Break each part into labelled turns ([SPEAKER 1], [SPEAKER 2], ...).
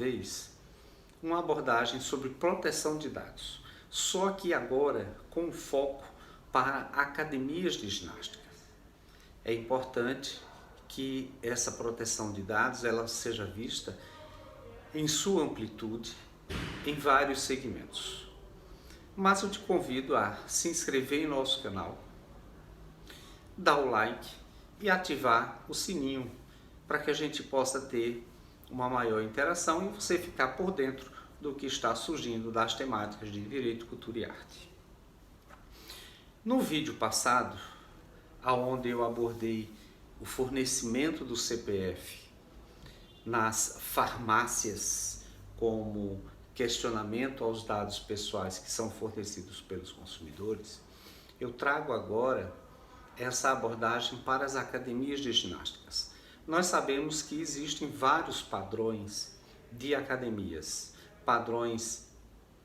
[SPEAKER 1] vez uma abordagem sobre proteção de dados, só que agora com foco para academias de ginástica. É importante que essa proteção de dados ela seja vista em sua amplitude em vários segmentos. Mas eu te convido a se inscrever em nosso canal, dar o like e ativar o sininho para que a gente possa ter uma maior interação e você ficar por dentro do que está surgindo das temáticas de Direito, Cultura e Arte. No vídeo passado, onde eu abordei o fornecimento do CPF nas farmácias como questionamento aos dados pessoais que são fornecidos pelos consumidores, eu trago agora essa abordagem para as academias de ginásticas. Nós sabemos que existem vários padrões de academias, padrões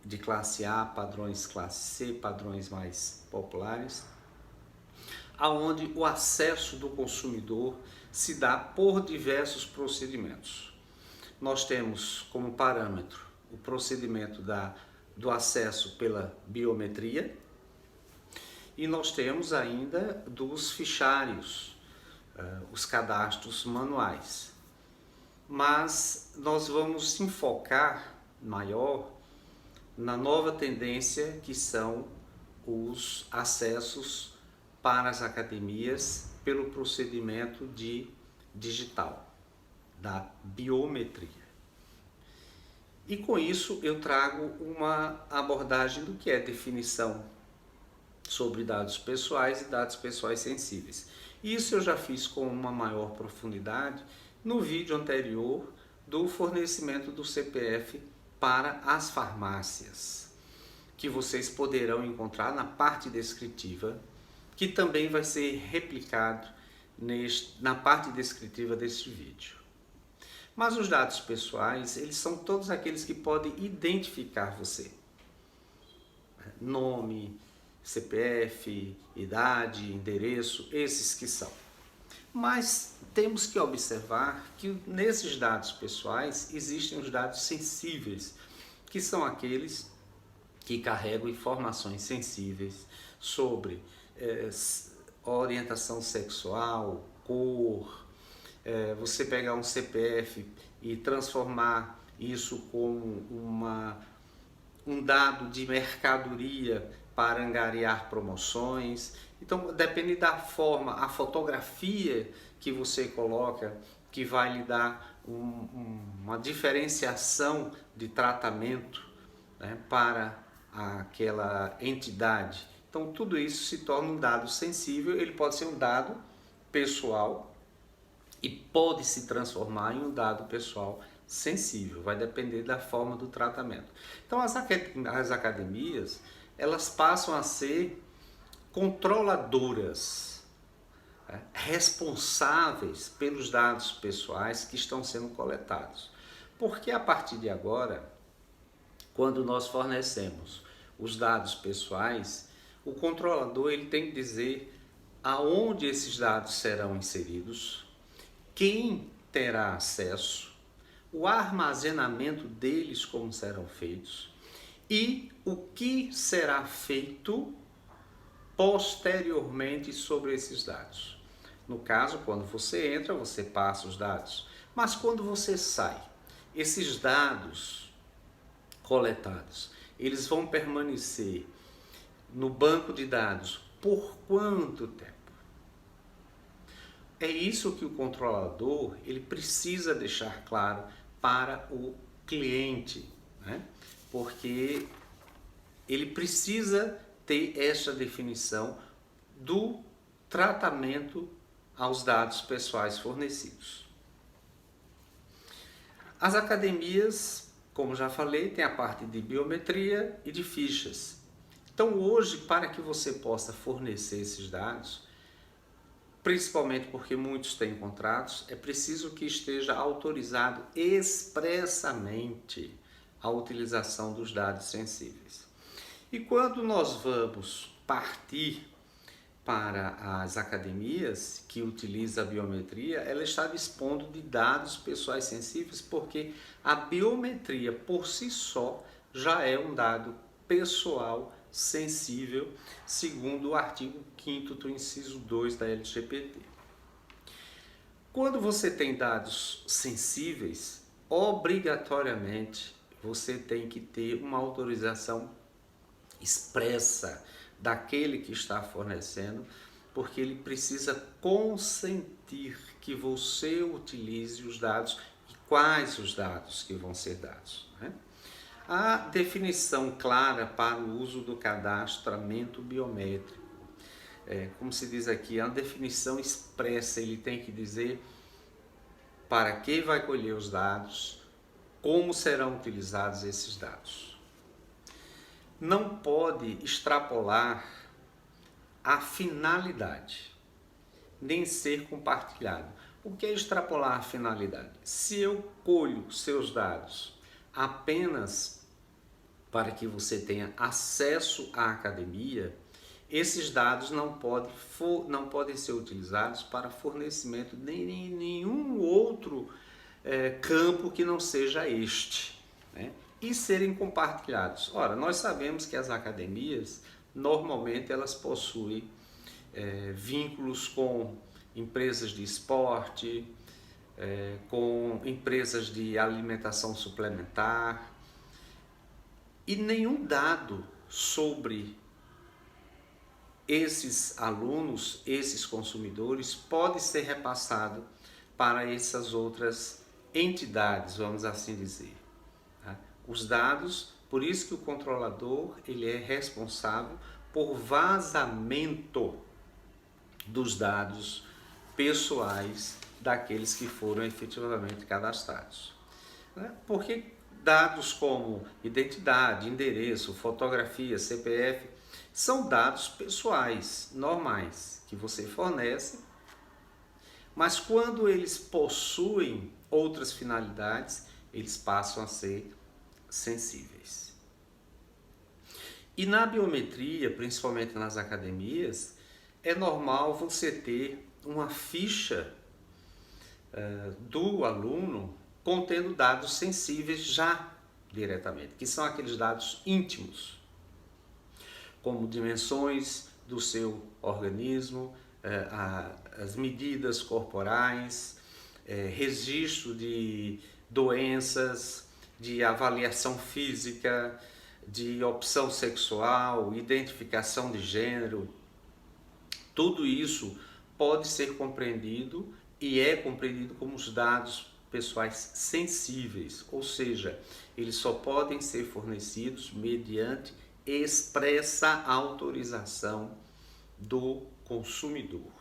[SPEAKER 1] de classe A, padrões classe C, padrões mais populares, aonde o acesso do consumidor se dá por diversos procedimentos. Nós temos como parâmetro o procedimento do acesso pela biometria e nós temos ainda dos fichários, os cadastros manuais. Mas nós vamos enfocar maior na nova tendência que são os acessos para as academias pelo procedimento digital, da biometria. E com isso eu trago uma abordagem do que é definição sobre dados pessoais e dados pessoais sensíveis. Isso eu já fiz com uma maior profundidade no vídeo anterior do fornecimento do CPF para as farmácias, que vocês poderão encontrar na parte descritiva, que também vai ser replicado na parte descritiva deste vídeo. Mas os dados pessoais, eles são todos aqueles que podem identificar você. Nome, CPF, idade, endereço, esses que são. Mas temos que observar que nesses dados pessoais existem os dados sensíveis, que são aqueles que carregam informações sensíveis sobre orientação sexual, cor, você pegar um CPF e transformar isso como um dado de mercadoria para angariar promoções. Então, depende da forma, a fotografia que você coloca, que vai lhe dar uma diferenciação de tratamento, né, para aquela entidade. Então, tudo isso se torna um dado sensível, ele pode ser um dado pessoal e pode se transformar em um dado pessoal sensível, vai depender da forma do tratamento. Então, as academias, elas passam a ser controladoras, responsáveis pelos dados pessoais que estão sendo coletados. Porque a partir de agora, quando nós fornecemos os dados pessoais, o controlador ele tem que dizer aonde esses dados serão inseridos, quem terá acesso, o armazenamento deles como serão feitos e o que será feito posteriormente sobre esses dados. No caso, quando você entra, você passa os dados, mas quando você sai, esses dados coletados, eles vão permanecer no banco de dados por quanto tempo? É isso que o controlador ele precisa deixar claro para o cliente, né? Porque ele precisa ter essa definição do tratamento aos dados pessoais fornecidos. As academias, como já falei, tem a parte de biometria e de fichas. Então hoje, para que você possa fornecer esses dados, principalmente porque muitos têm contratos, é preciso que esteja autorizado expressamente a utilização dos dados sensíveis. E quando nós vamos partir para as academias que utilizam a biometria, ela está dispondo de dados pessoais sensíveis, porque a biometria por si só já é um dado pessoal sensível, segundo o artigo 5º do inciso 2 da LGPD. Quando você tem dados sensíveis, obrigatoriamente você tem que ter uma autorização expressa daquele que está fornecendo, porque ele precisa consentir que você utilize os dados e quais os dados que vão ser dados, né? A definição clara para o uso do cadastramento biométrico, como se diz aqui, a definição expressa, ele tem que dizer para quem vai colher os dados, como serão utilizados esses dados. Não pode extrapolar a finalidade, nem ser compartilhado. O que é extrapolar a finalidade? Se eu colho seus dados apenas para que você tenha acesso à academia, esses dados não podem ser utilizados para fornecimento de nenhum outro campo que não seja este, né? E serem compartilhados. Ora, nós sabemos que as academias, normalmente, elas possuem vínculos com empresas de esporte, com empresas de alimentação suplementar, e nenhum dado sobre esses alunos, esses consumidores, pode ser repassado para essas outras entidades, vamos assim dizer. Tá? Os dados, por isso que o controlador ele é responsável por vazamento dos dados pessoais daqueles que foram efetivamente cadastrados. Porque dados como identidade, endereço, fotografia, CPF, são dados pessoais, normais, que você fornece, mas quando eles possuem outras finalidades, eles passam a ser sensíveis. E na biometria, principalmente nas academias, é normal você ter uma ficha do aluno contendo dados sensíveis já diretamente, que são aqueles dados íntimos, como dimensões do seu organismo, as medidas corporais, registro de doenças, de avaliação física, de opção sexual, identificação de gênero. Tudo isso pode ser compreendido e é compreendido como os dados pessoais sensíveis, ou seja, eles só podem ser fornecidos mediante expressa autorização do consumidor.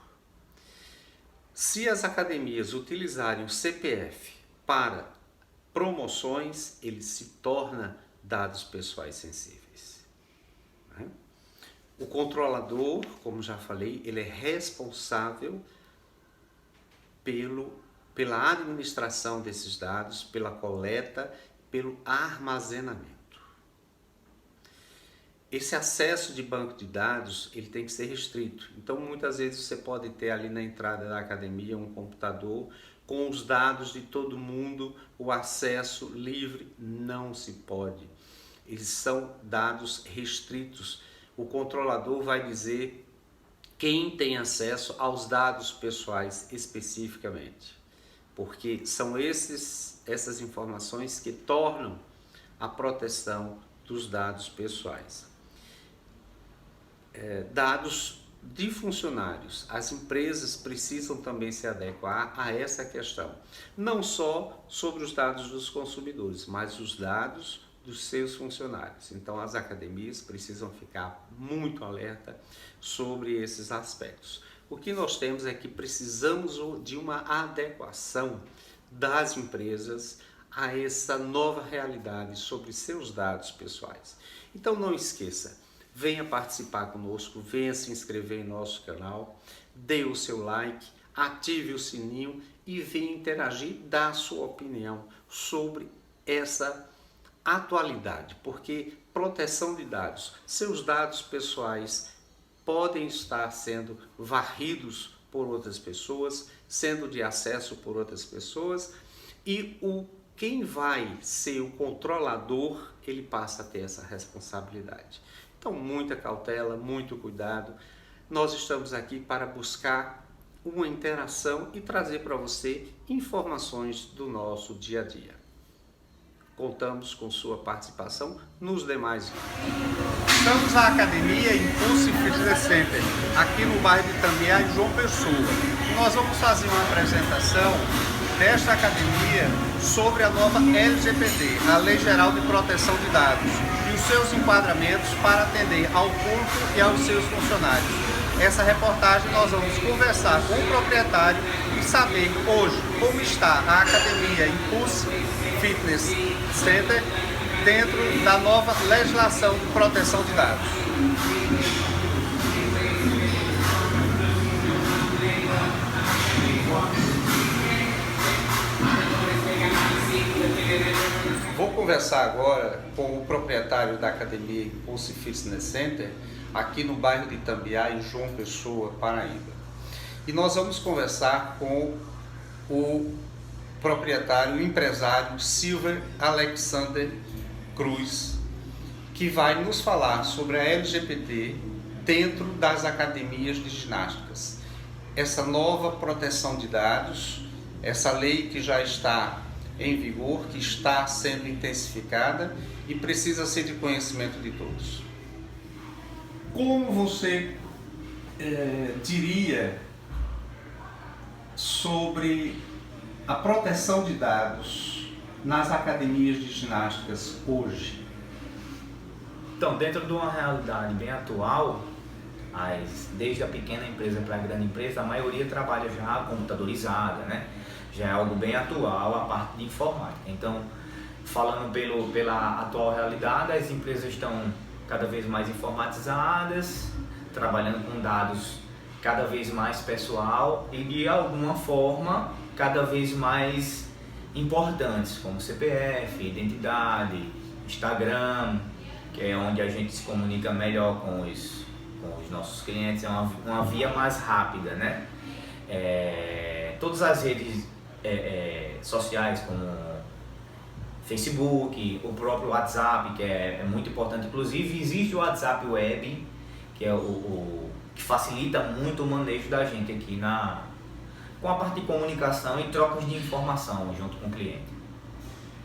[SPEAKER 1] Se as academias utilizarem o CPF para promoções, ele se torna dados pessoais sensíveis. O controlador, como já falei, ele é responsável pela administração desses dados, pela coleta, pelo armazenamento. Esse acesso de banco de dados, ele tem que ser restrito. Então, muitas vezes você pode ter ali na entrada da academia um computador com os dados de todo mundo, o acesso livre, não se pode. Eles são dados restritos. O controlador vai dizer quem tem acesso aos dados pessoais especificamente, porque são essas informações que tornam a proteção dos dados pessoais. Dados de funcionários, as empresas precisam também se adequar a essa questão, não só sobre os dados dos consumidores, mas os dados dos seus funcionários. Então as academias precisam ficar muito alerta sobre esses aspectos. O que nós temos é que precisamos de uma adequação das empresas a essa nova realidade sobre seus dados pessoais. Então não esqueça, venha participar conosco, venha se inscrever em nosso canal, dê o seu like, ative o sininho e venha interagir, dar a sua opinião sobre essa atualidade, porque proteção de dados, seus dados pessoais podem estar sendo varridos por outras pessoas, sendo de acesso por outras pessoas, e quem vai ser o controlador, ele passa a ter essa responsabilidade. Então, muita cautela, muito cuidado. Nós estamos aqui para buscar uma interação e trazer para você informações do nosso dia a dia. Contamos com sua participação nos demais vídeos.
[SPEAKER 2] Estamos na Academia Impulse Fitness Center, aqui no bairro de Itambiá, em João Pessoa. Nós vamos fazer uma apresentação desta academia sobre a nova LGPD, a Lei Geral de Proteção de Dados, e os seus enquadramentos para atender ao público e aos seus funcionários. Essa reportagem nós vamos conversar com o proprietário e saber hoje como está a Academia Impulse Fitness Center dentro da nova legislação de proteção de dados.
[SPEAKER 1] Vou conversar agora com o proprietário da Academia Impulse Fitness Center, aqui no bairro de Itambiá, em João Pessoa, Paraíba. E nós vamos conversar com o proprietário, o empresário Silver Alexander Cruz, que vai nos falar sobre a LGPD dentro das academias de ginásticas. Essa nova proteção de dados, essa lei que já está em vigor, que está sendo intensificada e precisa ser de conhecimento de todos. Como você diria sobre a proteção de dados nas academias de ginásticas hoje?
[SPEAKER 3] Então, dentro de uma realidade bem atual, desde a pequena empresa para a grande empresa, a maioria trabalha já computadorizada, né? Já é algo bem atual a parte de informática. Então, falando pela atual realidade, as empresas estão cada vez mais informatizadas, trabalhando com dados cada vez mais pessoal e de alguma forma cada vez mais importantes, como CPF, identidade, Instagram, que é onde a gente se comunica melhor com os nossos clientes, é uma via mais rápida, né? Todas as redes sociais, como Facebook, o próprio WhatsApp, que é muito importante. Inclusive, existe o WhatsApp Web, que é que facilita muito o manejo da gente aqui com a parte de comunicação e trocas de informação junto com o cliente.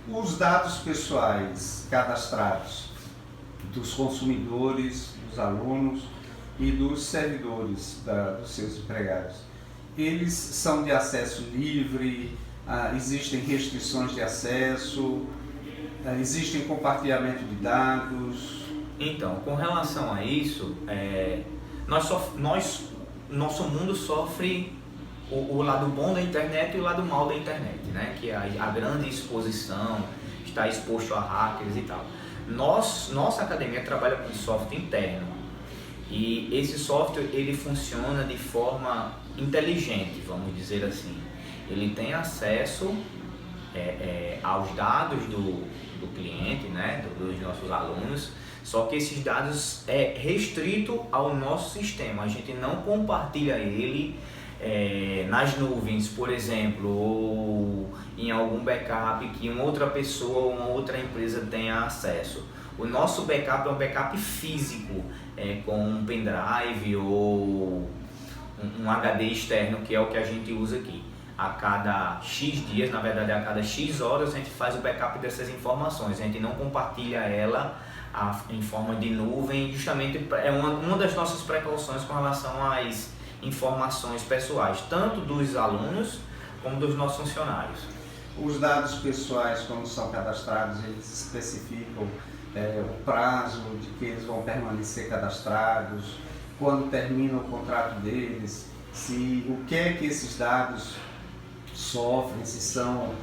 [SPEAKER 1] Os dados pessoais cadastrados dos consumidores, dos alunos e dos servidores dos seus empregados, eles são de acesso livre? Existem restrições de acesso? Existem compartilhamento de dados?
[SPEAKER 3] Então, com relação a isso, nosso mundo sofre o lado bom da internet e o lado mal da internet, né? Que é a grande exposição, está exposto a hackers e tal. Nossa academia trabalha com software interno e esse software ele funciona de forma inteligente, vamos dizer assim. Ele tem acesso aos dados do cliente, né? Dos nossos alunos, só que esses dados é restrito ao nosso sistema. A gente não compartilha ele nas nuvens, por exemplo, ou em algum backup que uma outra pessoa ou uma outra empresa tenha acesso. O nosso backup é um backup físico, com um pendrive ou um HD externo, que é o que a gente usa aqui. A cada X dias, na verdade a cada X horas, a gente faz o backup dessas informações. A gente não compartilha ela em forma de nuvem, justamente é uma das nossas precauções com relação às informações pessoais, tanto dos alunos como dos nossos funcionários.
[SPEAKER 1] Os dados pessoais, quando são cadastrados, eles especificam o prazo de que eles vão permanecer cadastrados, quando termina o contrato deles, o que é que esses dados sofrem, se são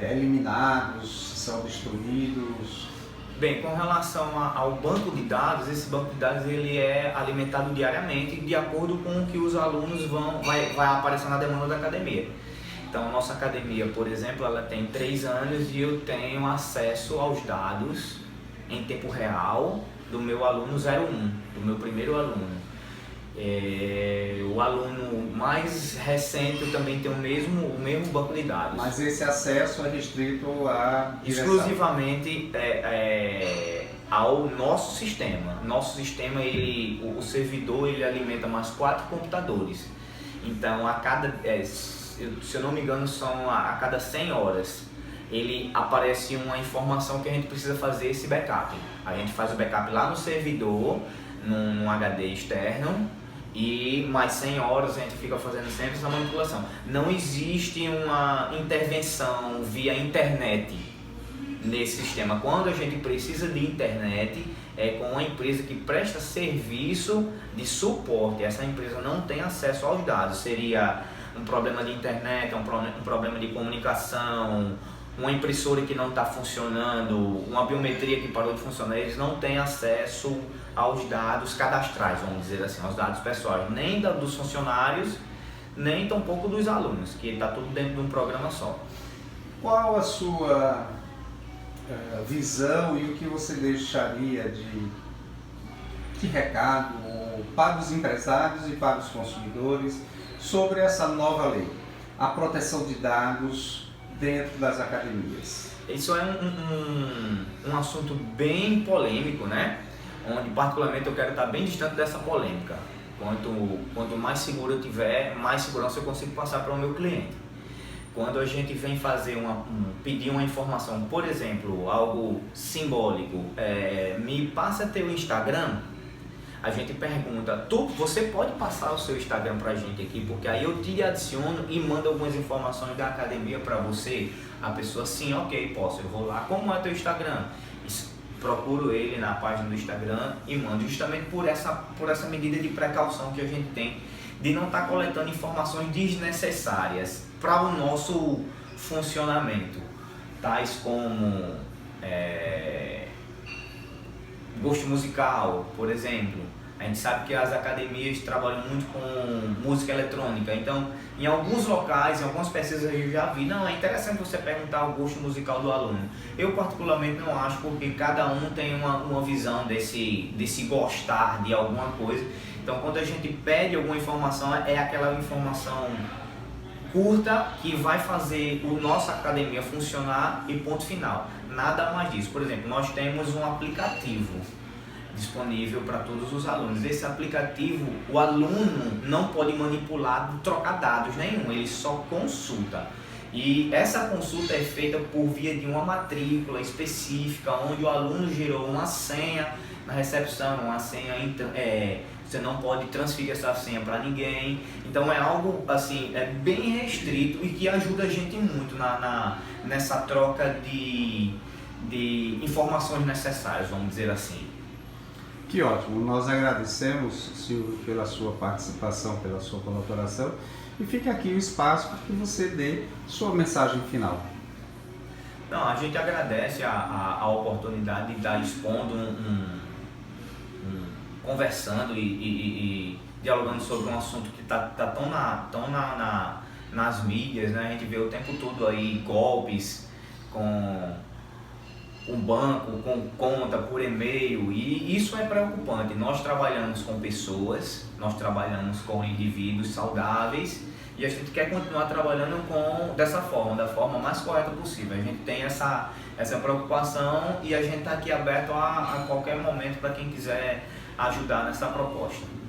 [SPEAKER 1] eliminados, se são destruídos.
[SPEAKER 3] Bem, com relação ao banco de dados, esse banco de dados ele é alimentado diariamente de acordo com o que os alunos vai aparecer na demanda da academia. Então, a nossa academia, por exemplo, ela tem 3 anos e eu tenho acesso aos dados em tempo real do meu aluno 01, do meu primeiro aluno. O aluno mais recente também tem o mesmo banco de dados.
[SPEAKER 2] Mas esse acesso é restrito à direção?
[SPEAKER 3] Exclusivamente ao nosso sistema. Nosso sistema, o servidor, ele alimenta mais 4 computadores. Então, se eu não me engano, são a cada 100 horas, ele aparece uma informação que a gente precisa fazer esse backup. A gente faz o backup lá no servidor, num HD externo, e mais 100 horas a gente fica fazendo sempre essa manipulação. Não existe uma intervenção via internet nesse sistema. Quando a gente precisa de internet, é com uma empresa que presta serviço de suporte. Essa empresa não tem acesso aos dados. Seria um problema de internet, um problema de comunicação, uma impressora que não está funcionando, uma biometria que parou de funcionar. Eles não têm acesso aos dados cadastrais, vamos dizer assim, aos dados pessoais, nem dos funcionários, nem tampouco dos alunos, que está tudo dentro de um programa só.
[SPEAKER 2] Qual a sua visão e o que você deixaria de recado para os empresários e para os consumidores sobre essa nova lei, a proteção de dados dentro das academias?
[SPEAKER 3] Isso é um assunto bem polêmico, né? Onde particularmente eu quero estar bem distante dessa polêmica. Quanto mais seguro eu tiver, mais segurança eu consigo passar para o meu cliente. Quando a gente vem fazer pedir uma informação, por exemplo, algo simbólico, me passa teu Instagram, a gente pergunta, você pode passar o seu Instagram pra gente aqui, porque aí eu te adiciono e mando algumas informações da academia para você. A pessoa, sim, ok, posso, eu vou lá, como é teu Instagram? Procuro ele na página do Instagram e mando, justamente por essa medida de precaução que a gente tem de não estar coletando informações desnecessárias para o nosso funcionamento, tais como gosto musical, por exemplo. A gente sabe que as academias trabalham muito com música eletrônica, então em alguns locais, em algumas pesquisas eu já vi, não, é interessante você perguntar o gosto musical do aluno. Eu particularmente não acho, porque cada um tem uma visão desse gostar de alguma coisa. Então quando a gente pede alguma informação, é aquela informação curta que vai fazer a nossa academia funcionar e ponto final. Nada mais disso. Por exemplo, nós temos um aplicativo disponível para todos os alunos. Esse aplicativo, o aluno não pode manipular, trocar dados nenhum, ele só consulta. E essa consulta é feita por via de uma matrícula específica, onde o aluno gerou uma senha na recepção, uma senha, você não pode transferir essa senha para ninguém. Então é algo assim, é bem restrito e que ajuda a gente muito nessa troca de informações necessárias, vamos dizer assim.
[SPEAKER 2] Que ótimo, nós agradecemos, Silvio, pela sua participação, pela sua colaboração, e fica aqui o espaço para que você dê sua mensagem final.
[SPEAKER 3] Não, a gente agradece a oportunidade de estar expondo, conversando e dialogando sobre um assunto que está tão nas mídias, né? A gente vê o tempo todo aí golpes com banco, com conta, por e-mail, e isso é preocupante. Nós trabalhamos com pessoas, nós trabalhamos com indivíduos saudáveis e a gente quer continuar trabalhando dessa forma, da forma mais correta possível. A gente tem essa preocupação e a gente está aqui aberto a qualquer momento para quem quiser ajudar nessa proposta.